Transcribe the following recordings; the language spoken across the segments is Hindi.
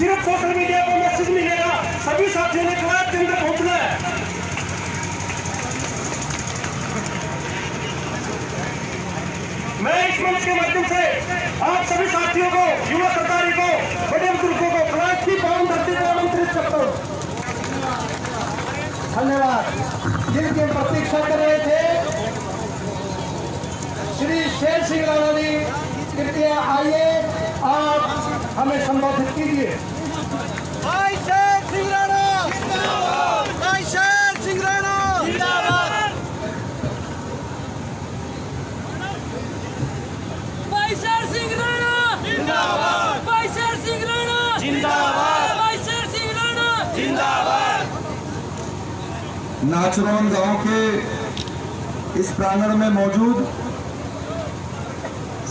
सिर्फ सोशल मीडिया पर मैसेज मिलेगा, सभी साथियों ने क्लास के अंदर पहुंचना है। मैं इस मंच के माध्यम से आप सभी साथियों को, युवा सरदारी को, बड़े बुजुर्गों को क्लास की पावन धरती को आमंत्रित करता हूँ। धन्यवाद। जिनकी प्रतीक्षा कर रहे थे श्री शेर सिंह राणा जी, कृपया आइए और हमें संबोधित कीजिए। भाई शेर सिंह राणा जिंदाबाद, भाई शेर सिंह राणा जिंदाबाद, भाई शेर सिंह राणा जिंदाबाद, भाई शेर सिंह राणा जिंदाबाद, भाई शेर सिंह राणा जिंदाबाद। नाचरौन गांव के इस प्रांगण में मौजूद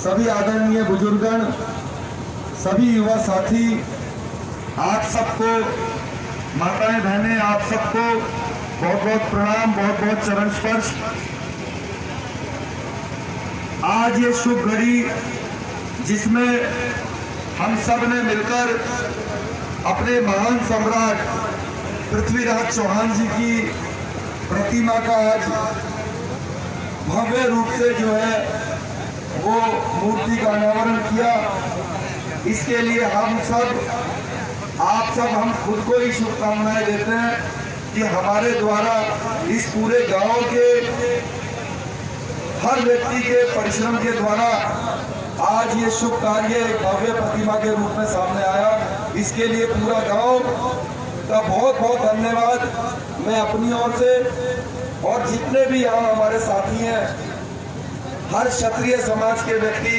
सभी आदरणीय बुजुर्गण, सभी युवा साथी, आप सबको, माताएं बहनें, आप सबको बहुत बहुत प्रणाम, बहुत बहुत चरण स्पर्श। आज ये शुभ घड़ी जिसमें हम सब ने मिलकर अपने महान सम्राट पृथ्वीराज चौहान जी की प्रतिमा का आज भव्य रूप से जो है वो मूर्ति का अनावरण किया। इसके लिए हम सब, आप सब, हम खुद को ही शुभकामनाएं देते हैं कि हमारे द्वारा इस पूरे गांव के हर व्यक्ति के परिश्रम के द्वारा आज ये शुभ कार्य एक भव्य प्रतिमा के रूप में सामने आया। इसके लिए पूरा गांव का बहुत बहुत धन्यवाद मैं अपनी ओर से, और जितने भी यहाँ हमारे साथी हैं, हर क्षत्रिय समाज के व्यक्ति,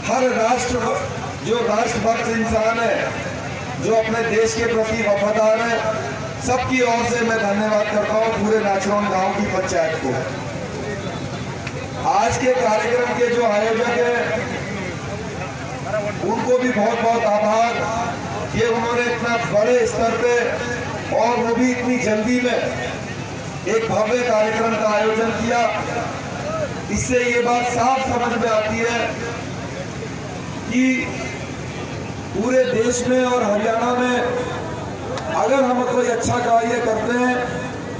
हर जो राष्ट्रभक्त इंसान है, जो अपने देश के प्रति वफादार है, सबकी ओर से मैं धन्यवाद करता हूँ पूरे नाचरौन गांव की पंचायत को। आज के कार्यक्रम के जो आयोजक हैं उनको भी बहुत बहुत आभार कि उन्होंने इतना बड़े स्तर पे और वो भी इतनी जल्दी में एक भव्य कार्यक्रम का आयोजन किया। इससे ये बात साफ समझ में आती है कि पूरे देश में और हरियाणा में अगर हम कोई अच्छा कार्य करते हैं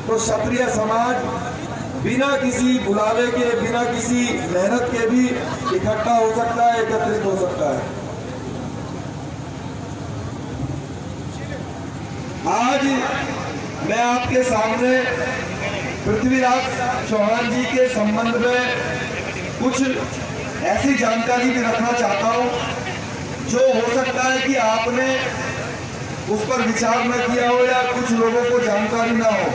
तो क्षत्रिय समाज बिना किसी बुलावे के, बिना किसी मेहनत के भी इकट्ठा हो सकता है, एकत्रित हो सकता है। आज मैं आपके सामने पृथ्वीराज चौहान जी के संबंध में कुछ ऐसी जानकारी भी रखना चाहता हूं जो हो सकता है कि आपने उस पर विचार न किया हो या कुछ लोगों को जानकारी ना हो,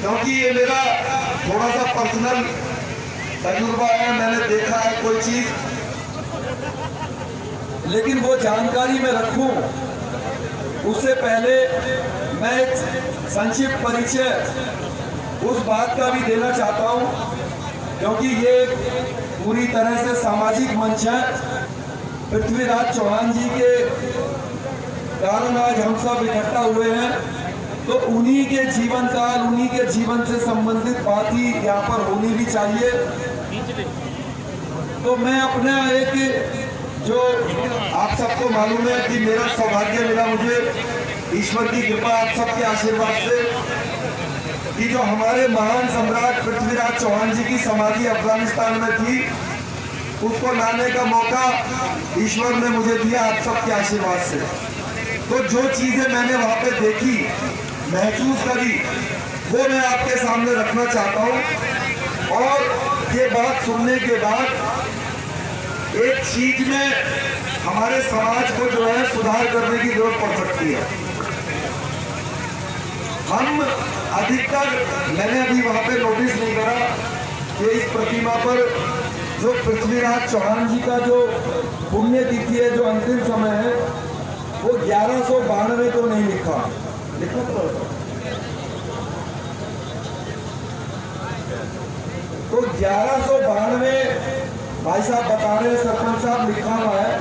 क्योंकि ये मेरा थोड़ा सा पर्सनल तजुर्बा है, मैंने देखा है कोई चीज, लेकिन वो जानकारी में रखूं उससे पहले मैं एक संक्षिप्त परिचय उस बात का भी देना चाहता हूं, क्योंकि ये पूरी तरह से सामाजिक मंच है। पृथ्वीराज चौहान जी के कारण आज हम सब इकट्ठा हुए हैं, तो उन्हीं के जीवन काल, उन्हीं के जीवन से संबंधित बात ही यहाँ पर होनी भी चाहिए। तो मैं अपना एक, जो आप सबको मालूम है कि मेरा सौभाग्य मिला मुझे ईश्वर की कृपा, आप सबके आशीर्वाद से, कि जो हमारे महान सम्राट पृथ्वीराज चौहान जी की समाधि अफगानिस्तान में थी, उसको लाने का मौका ईश्वर ने मुझे दिया आप सबके आशीर्वाद से। तो जो चीजें मैंने वहां पे देखी, महसूस करी, वो मैं आपके सामने रखना चाहता हूं। और ये बात सुनने के बाद एक चीज में हमारे समाज को जो है सुधार करने की जरूरत पड़ सकती है। हम अधिकतर, मैंने अभी वहां पे नोटिस नहीं करा कि इस प्रतिमा पर जो पृथ्वीराज चौहान जी का जो पुण्यतिथि है, जो अंतिम समय है, वो 1192 तो नहीं लिखा तो 1192 भाई साहब बता रहे, सरपंच साहब लिखा हुआ है,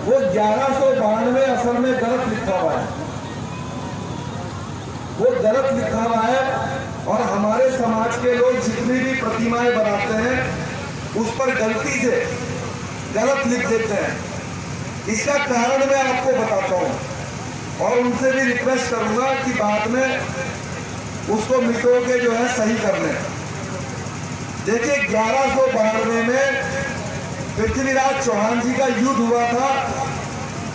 वो 1192 असल में गलत लिखा हुआ है, वो गलत लिखा हुआ है। और हमारे समाज के लोग जितनी भी प्रतिमाएं बनाते हैं उस पर गलती से गलत लिख देते हैं। इसका कारण मैं आपको बताता हूं और उनसे भी रिक्वेस्ट करूंगा कि बाद में उसको मिटो के जो है सही कर लें। देखिए 1192 में पृथ्वीराज चौहान जी का युद्ध हुआ था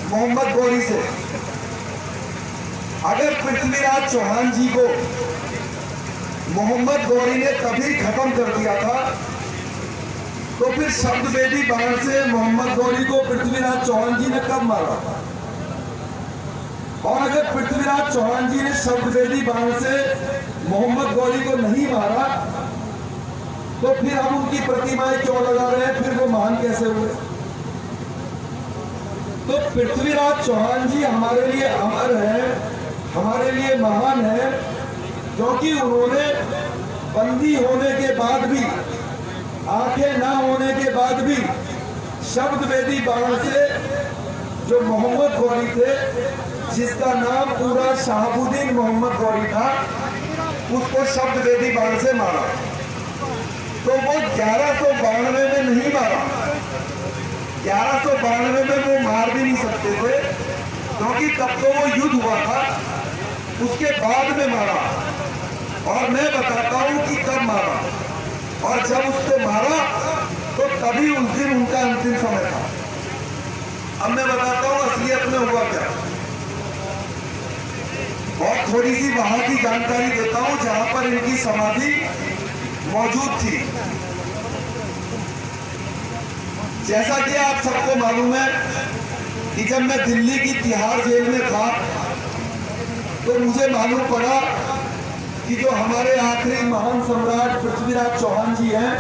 मोहम्मद गौरी से। अगर पृथ्वीराज चौहान जी को मोहम्मद गौरी ने कभी खत्म कर दिया था तो फिर शब्दवेदी बाण से मोहम्मद गौरी को पृथ्वीराज चौहान जी ने कब मारा? और अगर पृथ्वीराज चौहान जी ने शब्दवेदी बाण से मोहम्मद गौरी को नहीं मारा तो फिर हम उनकी प्रतिमाएं क्यों लगा रहे हैं? फिर वो महान कैसे हुए? तो पृथ्वीराज चौहान जी हमारे लिए अमर है, हमारे लिए महान है, क्योंकि उन्होंने बंदी होने के बाद भी, आंखें ना होने के बाद भी शब्दवेदी बाण से जो मोहम्मद गौरी थे, जिसका नाम पूरा शहाबुद्दीन मोहम्मद गौरी था, उसको शब्दवेदी बाण से मारा। तो वो 1192 में नहीं मारा, 1192 में वो मार भी नहीं सकते थे, क्योंकि तब तो वो युद्ध हुआ था, उसके बाद में मारा। और मैं बताता हूं कि कब मारा, और जब उसको मारा तो तभी उस दिन उनका अंतिम समय था। अब मैं बताता हूं असलियत में हुआ क्या, और थोड़ी सी वहां की जानकारी देता हूं जहां पर इनकी समाधि मौजूद थी। जैसा कि आप सबको मालूम है कि जब मैं दिल्ली की तिहाड़ जेल में था तो मुझे मालूम पड़ा कि जो हमारे आखिरी महान सम्राट पृथ्वीराज चौहान जी हैं,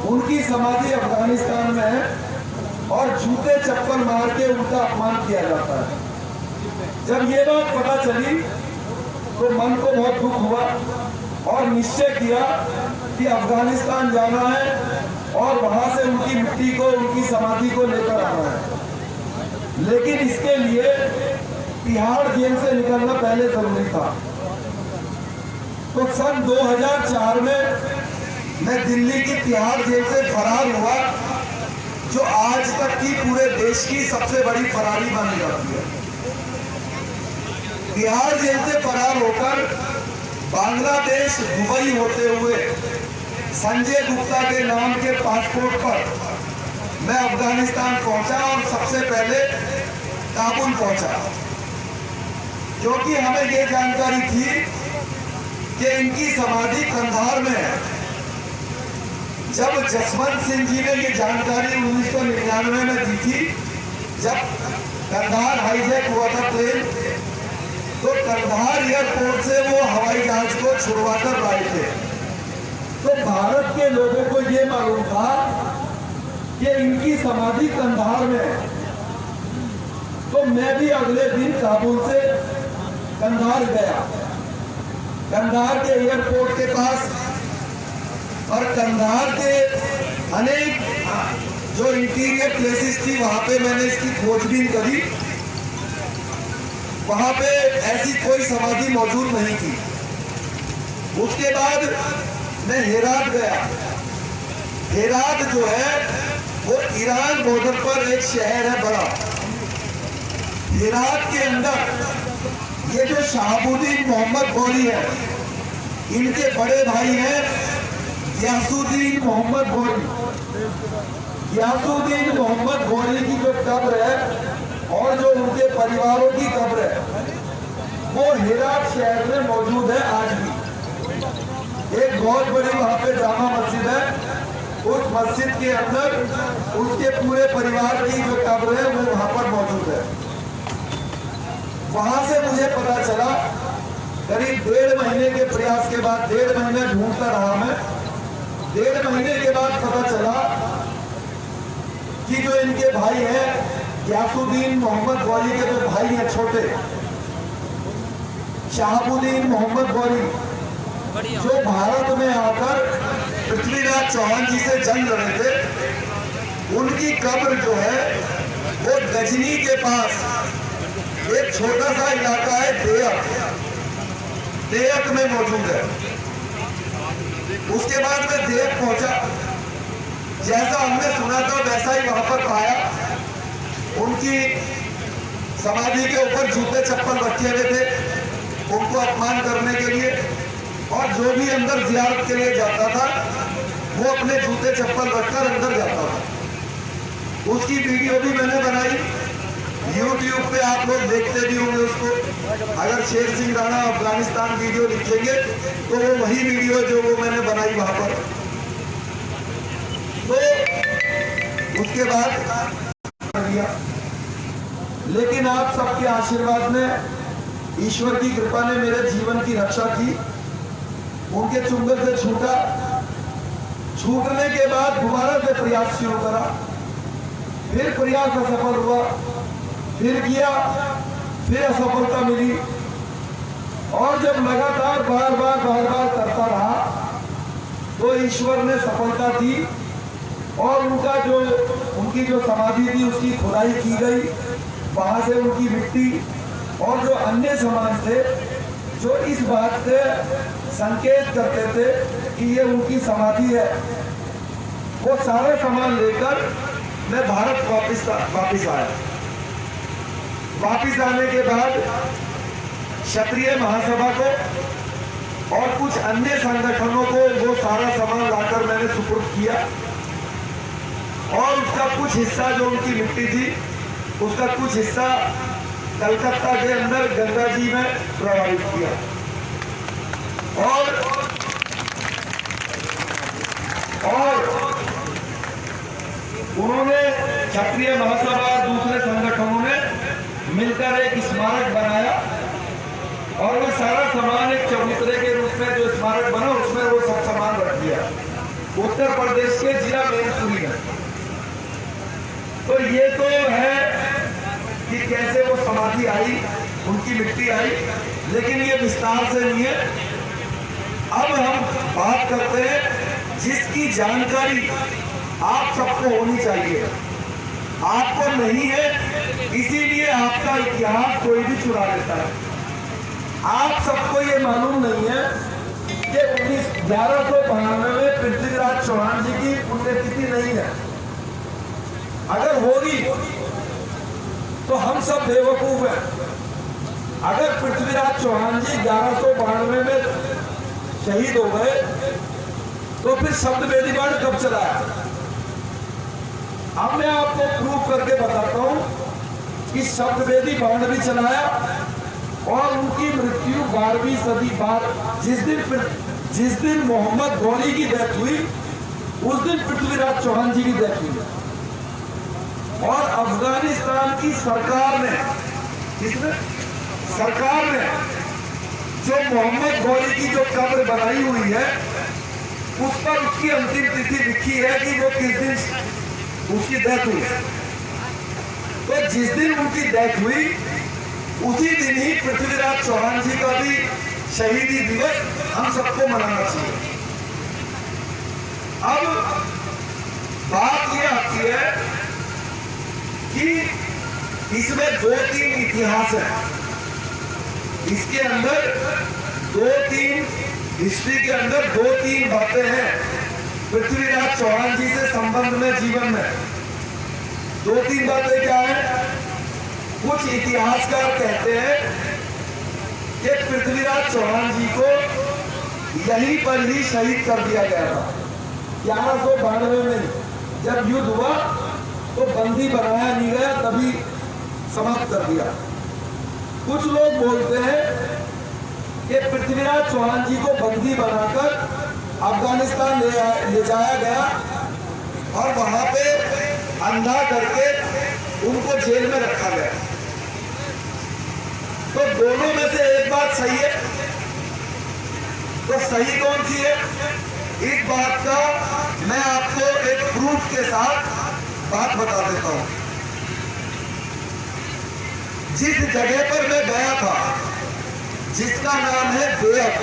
उनकी समाधि अफगानिस्तान में है और जूते चप्पल मार के उनका अपमान किया जाता है। जब ये बात पता चली तो मन को बहुत दुख हुआ और निश्चय किया कि अफगानिस्तान जाना है और वहां से उनकी मिट्टी को, उनकी समाधि को लेकर आना है। लेकिन इसके लिए तिहाड़ जेल से निकलना पहले जरूरी था। तो सन 2004 में मैं दिल्ली की तिहाड़ जेल से फरार हुआ, जो आज तक की पूरे देश की सबसे बड़ी फरारी मानी जाती है। तिहाड़ जेल से फरार होकर बांग्लादेश दुबई होते हुए संजय गुप्ता के नाम के पासपोर्ट पर मैं अफगानिस्तान पहुंचा और सबसे पहले काबुल पहुंचा, क्योंकि हमें ये जानकारी थी कि इनकी समाधि कंधार में है। जब जसवंत सिंह जी ने ये जानकारी 1999 में दी थी, जब कंधार हाईजैक हुआ था प्लेन, तो कंधार एयरपोर्ट से वो हवाई जहाज को छुड़वा कर लाए थे। तो भारत के लोगों को ये मालूम था कि इनकी समाधि कंधार में है। तो मैं भी अगले दिन काबुल से कंधार गया, कंधार के एयरपोर्ट के पास, और कंधार के अनेक जो इंटीरियर प्लेसेस थी वहां पे मैंने इसकी खोजबीन करी। वहां पे ऐसी कोई समाधि मौजूद नहीं थी। उसके बाद मैं हेरात गया। हेरात जो है वो ईरान बॉर्डर पर एक शहर है बड़ा। हेरात के अंदर ये जो शहाबुद्दीन मोहम्मद गौरी है, इनके बड़े भाई हैं गियासुद्दीन मोहम्मद गौरी। गियासुद्दीन मोहम्मद गौरी की जो कब्र है और जो उनके परिवारों की कब्र है, वो हेरात शहर में मौजूद है आज भी। एक बहुत बड़ी वहां पे जामा मस्जिद है। उस मस्जिद के अंदर उसके पूरे परिवार की जो कब्र है वो वहां पर मौजूद है। वहां से मुझे पता चला, करीब 1.5 महीने के प्रयास के बाद, 1.5 महीने ढूंढता रहा मैं, 1.5 महीने के बाद पता चला कि जो इनके भाई हैं गियासुद्दीन मोहम्मद गौरी के जो भाई हैं छोटे, शहाबुद्दीन मोहम्मद गौरी, जो भारत में आकर पृथ्वीराज चौहान जी से जंग लड़े थे, उनकी कब्र जो है वो गजनी के पास एक छोटा सा इलाका है देयक में मौजूद है। उसके बाद मैं देयक पहुंचा, जैसा हमने सुना था वैसा ही वहां पर पाया। उनकी समाधि के ऊपर जूते चप्पल रखे हुए थे उनको अपमान करने के लिए, और जो भी अंदर जियारत के लिए जाता था वो अपने जूते चप्पल रखकर अंदर जाता था। उसकी वीडियो भी मैंने बनाई, YouTube पे आप लोग देखते भी होंगे उसको। अगर शेर सिंह राणा अफगानिस्तान वीडियो लिखेंगे तो वो वही वीडियो जो वो मैंने बनाई वहां पर। तो उसके बाद लेकिन आप सबके आशीर्वाद ने, ईश्वर की कृपा ने मेरे जीवन की रक्षा की। उनके चुंगल से छूटा, छूटने के बाद दोबारा से प्रयास शुरू करा, फिर प्रयास असफल हुआ, फिर किया, फिर असफलता मिली, और जब लगातार बार बार करता रहा तो ईश्वर ने सफलता दी और उनकी जो समाधि थी उसकी खुदाई की गई। वहां से उनकी मिट्टी और जो अन्य सामान थे जो इस बात से संकेत करते थे कि ये उनकी समाधि है, वो सारे सामान लेकर मैं भारत वापस आया। वापस आने के बाद क्षत्रिय महासभा को और कुछ अन्य संगठनों को वो सारा सामान लाकर मैंने सुपुर्द किया, और उसका कुछ हिस्सा जो उनकी मिट्टी थी उसका कुछ हिस्सा कलकत्ता के अंदर गंगा जी में प्रवाहित किया। और उन्होंने क्षत्रिय महासभा और दूसरे संगठनों ने मिलकर एक स्मारक बनाया, और वो सारा सामान एक चबूतरे के रूप में जो स्मारक बना उसमें वो सब सामान रख दिया उत्तर प्रदेश के जिला मैनपुरी में। तो ये तो है कि कैसे वो समाधि आई, उनकी मिट्टी आई, लेकिन ये विस्तार से नहीं है। अब हम बात करते हैं जिसकी जानकारी आप सबको होनी चाहिए, आपको नहीं है इसीलिए आपका इतिहास कोई भी चुरा लेता है। आप सबको ये मालूम नहीं है कि 1192 में पृथ्वीराज चौहान जी की पुण्यतिथि नहीं है। अगर होगी तो हम सब बेवकूफ हैं। अगर पृथ्वीराज चौहान जी 1192 में शहीद हो गए तो फिर शब्द वेदी बाण कब चलाया? अब मैं आपको प्रूफ करके बताता हूं कि शब्द वेदी बाण भी चलाया, और उनकी मृत्यु 12वीं सदी बाद जिस दिन मोहम्मद गौरी की डेथ हुई उस दिन पृथ्वीराज चौहान जी की डेथ हुई। और अफगानिस्तान की सरकार ने जो मोहम्मद गौरी की जो कब्र बनाई हुई है उस पर उसकी अंतिम तिथि लिखी है कि वो किस दिन उसकी डेथ हुई। तो जिस दिन उनकी डेथ हुई उसी दिन ही पृथ्वीराज चौहान जी का भी शहीदी दिवस हम सबको मनाना चाहिए। अब बात ये आती है कि इसमें 2-3 इतिहास है, इसके अंदर 2-3 हिस्ट्री के अंदर 2-3 बातें हैं पृथ्वीराज चौहान जी से संबंध में, जीवन में 2-3 बातें क्या है? कुछ इतिहासकार कहते हैं कि पृथ्वीराज चौहान जी को यहीं पर ही शहीद कर दिया गया था 1192 में। जब युद्ध हुआ तो बंदी बनाया नहीं गया, तभी समाप्त कर दिया। कुछ लोग बोलते हैं कि पृथ्वीराज चौहान जी को बंदी बनाकर अफगानिस्तान ले जाया गया और वहां पे अंधा करके उनको जेल में रखा गया। तो दोनों में से एक बात सही है, तो सही कौन सी है? इस बात का मैं आपको एक प्रूफ के साथ बात बता देता हूं। जिस जगह पर मैं गया था जिसका नाम है बेअत,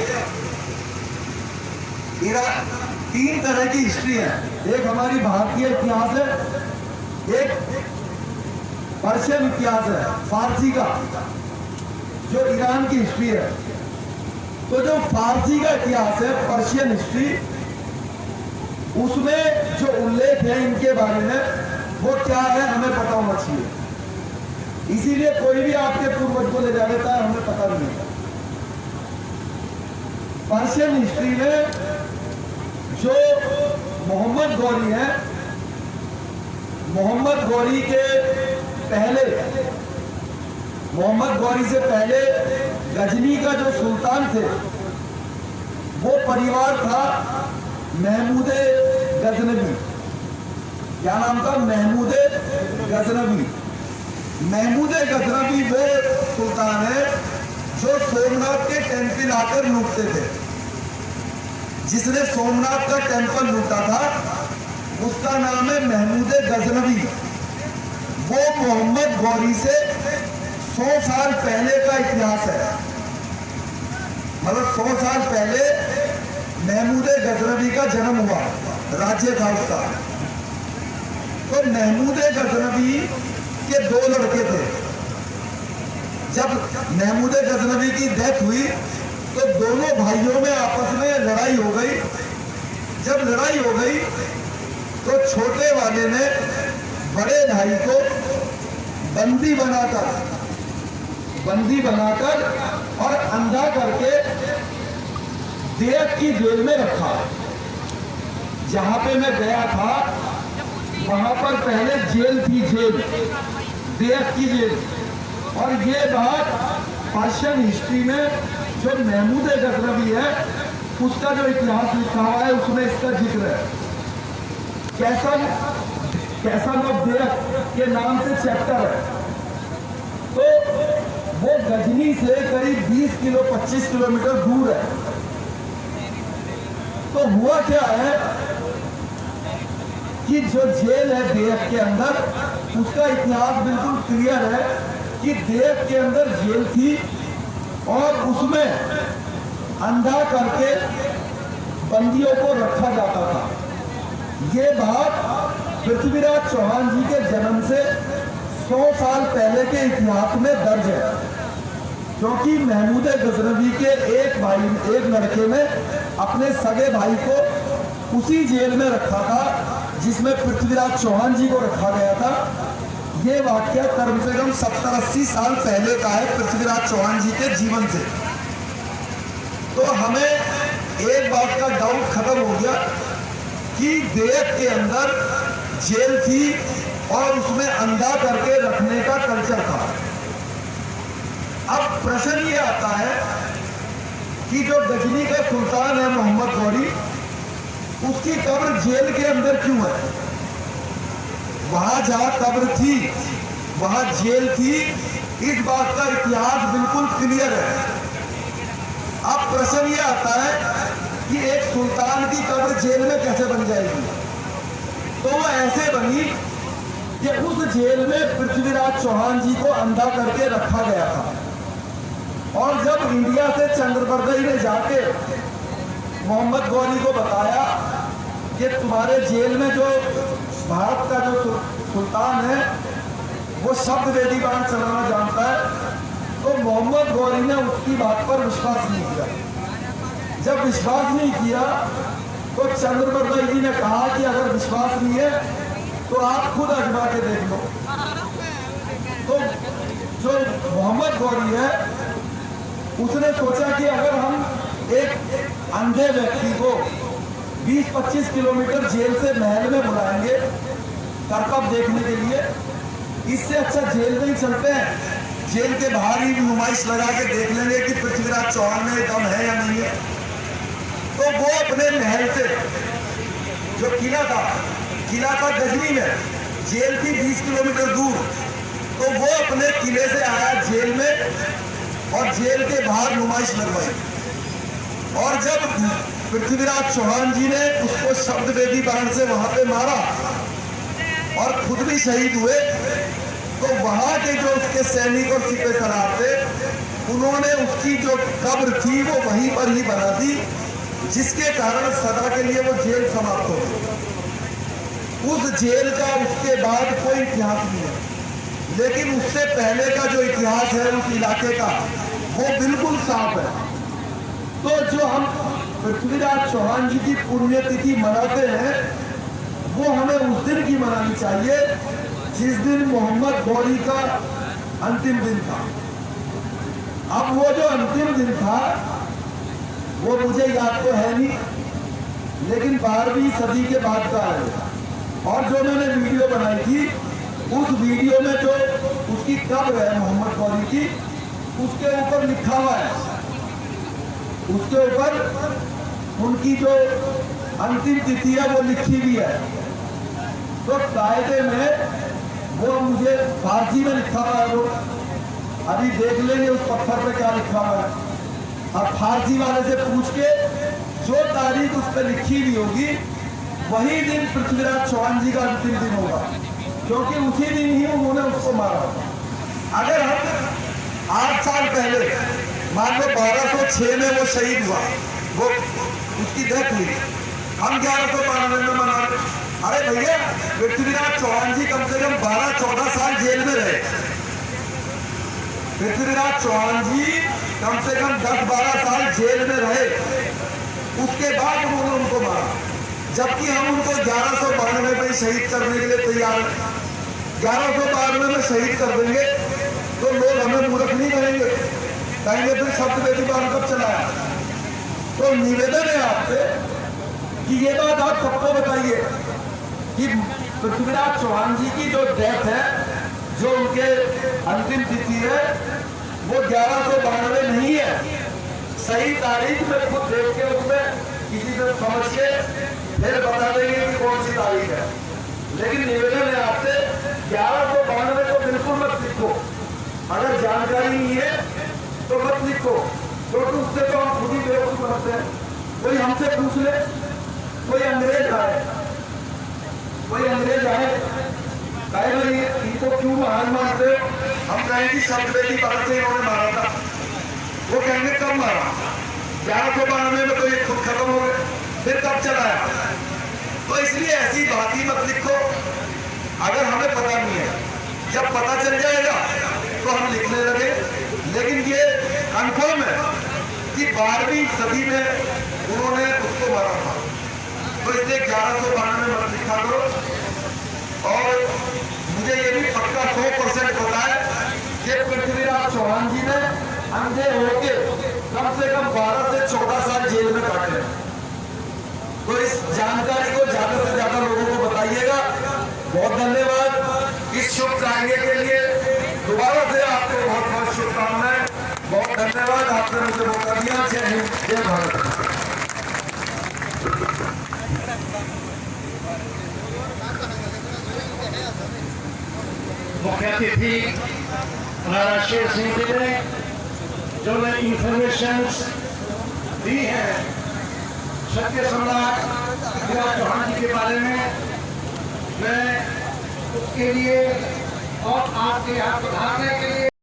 3 तरह की हिस्ट्री है। एक हमारी भारतीय इतिहास है, एक पर्शियन इतिहास है फारसी का, जो ईरान की हिस्ट्री है। तो जो फारसी का इतिहास है, पर्शियन हिस्ट्री, उसमें जो उल्लेख है इनके बारे में वो क्या है हमें पता होना चाहिए। इसीलिए कोई भी आपके पूर्वज को ले जा लेता है, हमें पता नहीं है। पर्शियन हिस्ट्री में जो मोहम्मद गौरी है, मोहम्मद गौरी के पहले, मोहम्मद गौरी से पहले गजनी का जो सुल्तान थे वो परिवार था महमूद गजनवी। क्या नाम था? महमूद गजनवी। महमूद गजनवी वो सुल्तान है जो सोमनाथ के टेम्पल आकर लूटते थे। जिसने सोमनाथ का टेम्पल लूटा था उसका नाम है महमूद गजनवी। वो मोहम्मद गौरी से 100 साल पहले का इतिहास है। मतलब 100 साल पहले महमूद गजनवी का जन्म हुआ, राज्य था उसका। तो महमूद गजनवी के 2 लड़के थे। जब महमूद गजनवी की डेथ हुई तो दोनों भाइयों में आपस में लड़ाई हो गई। जब लड़ाई हो गई तो छोटे वाले ने बड़े भाई को बंदी बनाकर और अंधा करके देव की जेल में रखा। जहां पे मैं गया था वहां पर पहले जेल थी, जेल, देव की जेल। और ये बात पर्शियन हिस्ट्री में जो महमूद गजनवी है उसका जो इतिहास लिखा हुआ है उसमें इसका जिक्र है। कैसन ऑफ देव के नाम से चैप्टर है। तो वो गजनी से करीब 20 किलोमीटर दूर है। तो हुआ क्या है कि जो जेल है देव के अंदर, उसका इतिहास बिल्कुल क्लियर है कि देव के अंदर जेल थी और उसमें अंधा करके बंदियों को रखा जाता था। ये बात पृथ्वीराज चौहान जी के जन्म से 100 साल पहले के इतिहास में दर्ज है। क्योंकि महमूद गजनवी के एक लड़के ने अपने सगे भाई को उसी जेल में रखा था जिसमें पृथ्वीराज चौहान जी को रखा गया था। ये वाक्य कम से कम 70-80 साल पहले का है पृथ्वीराज चौहान जी के जीवन से। तो हमें एक बात का डाउट खत्म हो गया कि देव के अंदर जेल थी और उसमें अंधा करके रखने का कल्चर था। अब प्रश्न ये आता है कि जो गजनी का सुल्तान है मोहम्मद गौरी, उसकी कब्र जेल के अंदर क्यों है? वहां जहां कब्र थी वहां जेल थी, इस बात का इतिहास बिल्कुल क्लियर है। अब प्रश्न ये आता है कि एक सुल्तान की कब्र जेल में कैसे बन जाएगी? तो वो ऐसे बनी कि उस जेल में पृथ्वीराज चौहान जी को अंधा करके रखा गया था। और जब इंडिया से चंद्रबरदई ने जाके मोहम्मद गौरी को बताया कि तुम्हारे जेल में जो भारत का जो सुल्तान है वो शब्द वेदी बाण चलाना जानता है, तो मोहम्मद गौरी ने उसकी बात पर विश्वास नहीं किया। जब विश्वास नहीं किया तो चंद्रबरदई जी ने कहा कि अगर विश्वास नहीं है तो आप खुद आजमा के देख लो। तो जो मोहम्मद गौरी है उसने सोचा कि अगर हम एक अंधे व्यक्ति को 20-25 किलोमीटर जेल से महल में बुलाएंगे करतब देखने के लिए, इससे अच्छा जेल में ही चलते हैं, जेल के बाहर ही नुमाइश लगा के देख लेंगे कि पृथ्वीराज चौहान में दम है या नहीं है। तो वो अपने महल से, जो किला था गजनी में, जेल थी 20 किलोमीटर दूर, तो वो अपने किले से आया जेल में और जेल के बाहर नुमाइश लगवाई। और जब पृथ्वीराज चौहान जी ने उसको शब्द वेदी बाण से वहां पे मारा और खुद भी शहीद हुए, तो वहां के जो उसके सैनिक और सिपह सलार थे उन्होंने उसकी जो कब्र थी वो वहीं पर ही बना दी, जिसके कारण सदा के लिए वो जेल समाप्त हो गई। उस जेल का उसके बाद कोई इतिहास नहीं है, लेकिन उससे पहले का जो इतिहास है उस इलाके का वो बिल्कुल साफ है। तो जो हम पृथ्वीराज चौहान जी की पुण्यतिथि मनाते हैं वो हमें उस दिन की मनानी चाहिए जिस दिन मोहम्मद गौरी का अंतिम दिन था। अब वो जो अंतिम दिन था वो मुझे याद तो है नहीं, लेकिन 12वीं सदी के बाद का है। और जो मैंने वीडियो बनाई थी, उस वीडियो में जो उसकी कब्र है मोहम्मद गौरी की, उसके ऊपर लिखा हुआ है, उसके ऊपर उनकी जो अंतिम तिथि है वो लिखी हुई है। तो कायदे में वो मुझे फारसी में लिखा हुआ है, वो अभी देख लेंगे उस पत्थर पे क्या लिखा हुआ है। अब फारसी वाले से पूछ के जो तारीख उस पर लिखी हुई होगी वही दिन पृथ्वीराज चौहान जी का अंतिम दिन होगा, क्योंकि उसी दिन ही उन्होंने उसको मारा। अगर हम 8 साल पहले मान लो 1206 में वो शहीद हुआ, वो उसकी डेथ हुई, हम 1192 में मना रहे। अरे भैया, पृथ्वीराज चौहान जी कम से कम 12-14 साल जेल में रहे। पृथ्वीराज चौहान जी कम से कम 10-12 साल जेल में रहे, उसके बाद उन्होंने उनको मारा। जबकि हम उनको 1192 में शहीद करने के लिए तैयार हैं। 1192 में शहीद कर देंगे तो लोग हमें मूर्ख नहीं कहेंगे, कहेंगे फिर शब्द बेजुबान कब चलाया। तो निवेदन है आपसे कि ये बात आप सबको बताइए कि पृथ्वीराज चौहान जी की जो डेथ है, जो उनके अंतिम तिथि है, वो 1192 नहीं है। सही तारीख में खुद देख के उसमें किसी से समझ के फिर बता देंगे कि कौन सी तारीख है। लेकिन निवेदन है आपसे, 1192 को बिल्कुल मत लिखो। अगर जानकारी नहीं है तो मत लिखो, क्योंकि उससे तो हम खुद ही बेवकूफ बनते हैं। कोई हमसे पूछ ले, कोई अंग्रेज आए, कहे भाई इनको क्यों महान मानते हो? हम कहेंगे शब्दवेदी बात से इन्होंने मारा था। वो कहेंगे कब मारा? 1192 में तो ये खुद खत्म हो गए, फिर कब चलाया? तो इसलिए ऐसी बात ही मत लिखो अगर हमें पता नहीं है। जब पता चल जाएगा तो हम लिखने लगे। लेकिन ये कंफर्म है कि 12वीं सदी में उन्होंने उसको मारा था, तो इसलिए 1192 में मत लिखा करो। और मुझे ये भी पक्का 100% पता है कि पृथ्वीराज चौहान जी ने अंधे होके कम से कम 12 से 14 साल जेल में काटे। तो इस जानकारी को ज्यादा से ज्यादा लोगों को बताइएगा। बहुत धन्यवाद इस शुभ कार्य के लिए। दोबारा से आपको बहुत बहुत शुभकामनाएं। बहुत धन्यवाद, आपने मुझे मौका दिया। जय हिंद, जय भारत। मुख्य अतिथि महाराज शेर सिंह जी ने जो इंफॉर्मेशन दी है सत्य सम्राट पृथ्वीराज चौहान जी के बारे में, मैं उसके लिए और आपके यहाँ पधारने के लिए